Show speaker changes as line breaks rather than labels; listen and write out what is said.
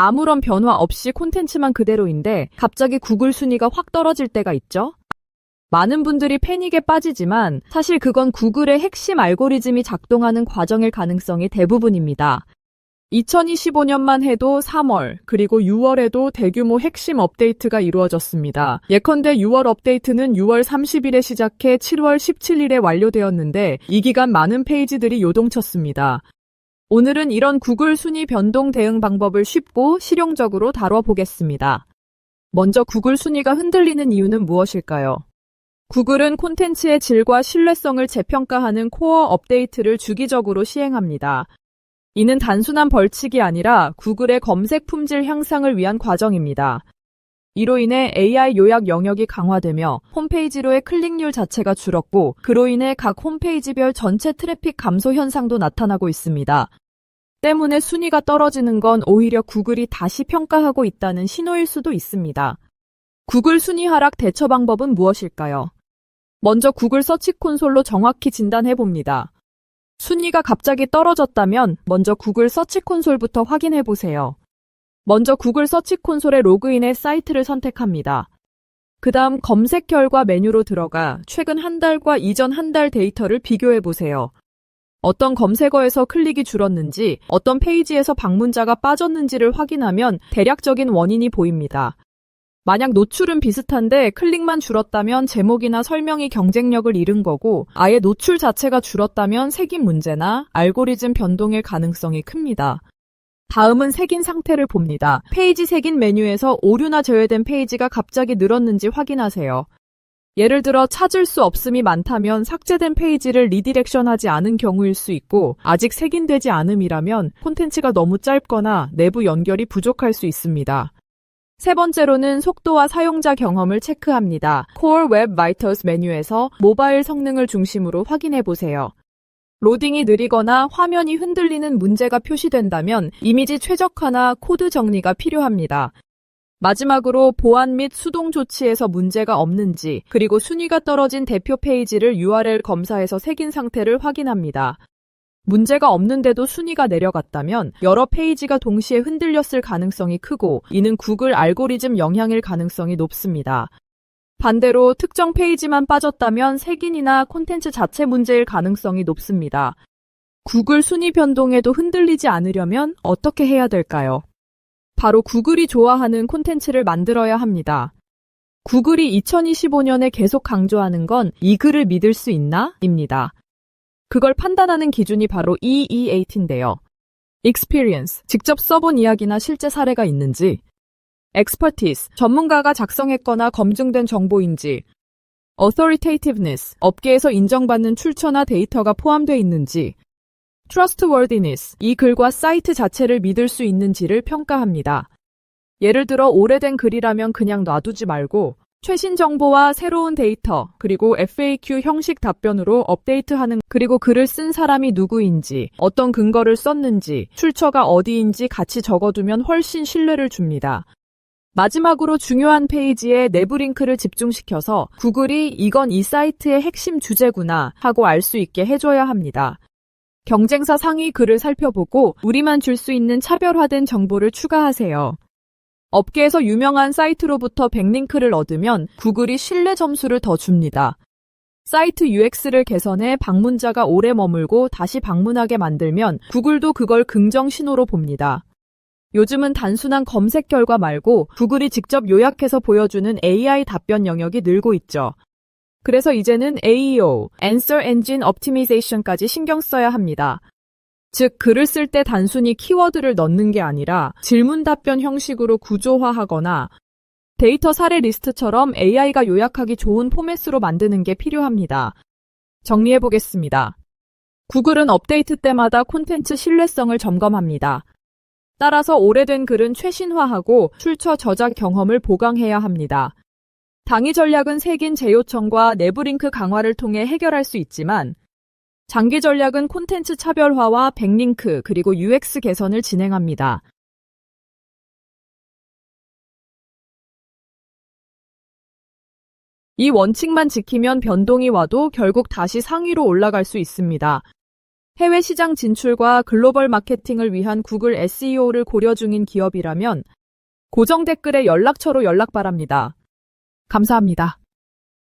아무런 변화 없이 콘텐츠만 그대로인데 갑자기 구글 순위가 확 떨어질 때가 있죠? 많은 분들이 패닉에 빠지지만 사실 그건 구글의 핵심 알고리즘이 작동하는 과정일 가능성이 대부분입니다. 2025년만 해도 3월 그리고 6월에도 대규모 핵심 업데이트가 이루어졌습니다. 예컨대 6월 업데이트는 6월 30일에 시작해 7월 17일에 완료되었는데 이 기간 많은 페이지들이 요동쳤습니다. 오늘은 이런 구글 순위 변동 대응 방법을 쉽고 실용적으로 다뤄보겠습니다. 먼저 구글 순위가 흔들리는 이유는 무엇일까요? 구글은 콘텐츠의 질과 신뢰성을 재평가하는 코어 업데이트를 주기적으로 시행합니다. 이는 단순한 벌칙이 아니라 구글의 검색 품질 향상을 위한 과정입니다. 이로 인해 AI 요약 영역이 강화되며 홈페이지로의 클릭률 자체가 줄었고 그로 인해 각 홈페이지별 전체 트래픽 감소 현상도 나타나고 있습니다. 때문에 순위가 떨어지는 건 오히려 구글이 다시 평가하고 있다는 신호일 수도 있습니다. 구글 순위 하락 대처 방법은 무엇일까요? 먼저 구글 서치 콘솔로 정확히 진단해 봅니다. 순위가 갑자기 떨어졌다면 먼저 구글 서치 콘솔부터 확인해 보세요. 먼저 구글 서치 콘솔에 로그인해 사이트를 선택합니다. 그 다음 검색 결과 메뉴로 들어가 최근 한 달과 이전 한 달 데이터를 비교해 보세요. 어떤 검색어에서 클릭이 줄었는지, 어떤 페이지에서 방문자가 빠졌는지를 확인하면 대략적인 원인이 보입니다. 만약 노출은 비슷한데 클릭만 줄었다면 제목이나 설명이 경쟁력을 잃은 거고 아예 노출 자체가 줄었다면 색인 문제나 알고리즘 변동일 가능성이 큽니다. 다음은 색인 상태를 봅니다. 페이지 색인 메뉴에서 오류나 제외된 페이지가 갑자기 늘었는지 확인하세요. 예를 들어 찾을 수 없음이 많다면 삭제된 페이지를 리디렉션하지 않은 경우일 수 있고 아직 색인되지 않음이라면 콘텐츠가 너무 짧거나 내부 연결이 부족할 수 있습니다. 세 번째로는 속도와 사용자 경험을 체크합니다. Core Web Vitals 메뉴에서 모바일 성능을 중심으로 확인해 보세요. 로딩이 느리거나 화면이 흔들리는 문제가 표시된다면 이미지 최적화나 코드 정리가 필요합니다. 마지막으로 보안 및 수동 조치에서 문제가 없는지 그리고 순위가 떨어진 대표 페이지를 URL 검사해서 색인 상태를 확인합니다. 문제가 없는데도 순위가 내려갔다면 여러 페이지가 동시에 흔들렸을 가능성이 크고 이는 구글 알고리즘 영향일 가능성이 높습니다. 반대로 특정 페이지만 빠졌다면 색인이나 콘텐츠 자체 문제일 가능성이 높습니다. 구글 순위 변동에도 흔들리지 않으려면 어떻게 해야 될까요? 바로 구글이 좋아하는 콘텐츠를 만들어야 합니다. 구글이 2025년에 계속 강조하는 건 이 글을 믿을 수 있나? 입니다. 그걸 판단하는 기준이 바로 EE8인데요. Experience, 직접 써본 이야기나 실제 사례가 있는지. Expertise, 전문가가 작성했거나 검증된 정보인지. Authoritativeness, 업계에서 인정받는 출처나 데이터가 포함되어 있는지. Trustworthiness, 이 글과 사이트 자체를 믿을 수 있는지를 평가합니다. 예를 들어 오래된 글이라면 그냥 놔두지 말고 최신 정보와 새로운 데이터, 그리고 FAQ 형식 답변으로 업데이트하는 그리고 글을 쓴 사람이 누구인지, 어떤 근거를 썼는지, 출처가 어디인지 같이 적어두면 훨씬 신뢰를 줍니다. 마지막으로 중요한 페이지에 내부 링크를 집중시켜서 구글이 이건 이 사이트의 핵심 주제구나 하고 알 수 있게 해줘야 합니다. 경쟁사 상위 글을 살펴보고 우리만 줄 수 있는 차별화된 정보를 추가하세요. 업계에서 유명한 사이트로부터 백링크를 얻으면 구글이 신뢰 점수를 더 줍니다. 사이트 UX를 개선해 방문자가 오래 머물고 다시 방문하게 만들면 구글도 그걸 긍정 신호로 봅니다. 요즘은 단순한 검색 결과 말고 구글이 직접 요약해서 보여주는 AI 답변 영역이 늘고 있죠. 그래서 이제는 AEO, Answer Engine Optimization까지 신경 써야 합니다. 즉, 글을 쓸 때 단순히 키워드를 넣는 게 아니라 질문 답변 형식으로 구조화하거나 데이터 사례 리스트처럼 AI가 요약하기 좋은 포맷으로 만드는 게 필요합니다. 정리해 보겠습니다. 구글은 업데이트 때마다 콘텐츠 신뢰성을 점검합니다. 따라서 오래된 글은 최신화하고 출처 저작 경험을 보강해야 합니다. 당위 전략은 색인 재요청과 내부 링크 강화를 통해 해결할 수 있지만 장기 전략은 콘텐츠 차별화와 백링크 그리고 UX 개선을 진행합니다. 이 원칙만 지키면 변동이 와도 결국 다시 상위로 올라갈 수 있습니다. 해외 시장 진출과 글로벌 마케팅을 위한 구글 SEO를 고려 중인 기업이라면 고정 댓글에 연락처로 연락 바랍니다. 감사합니다.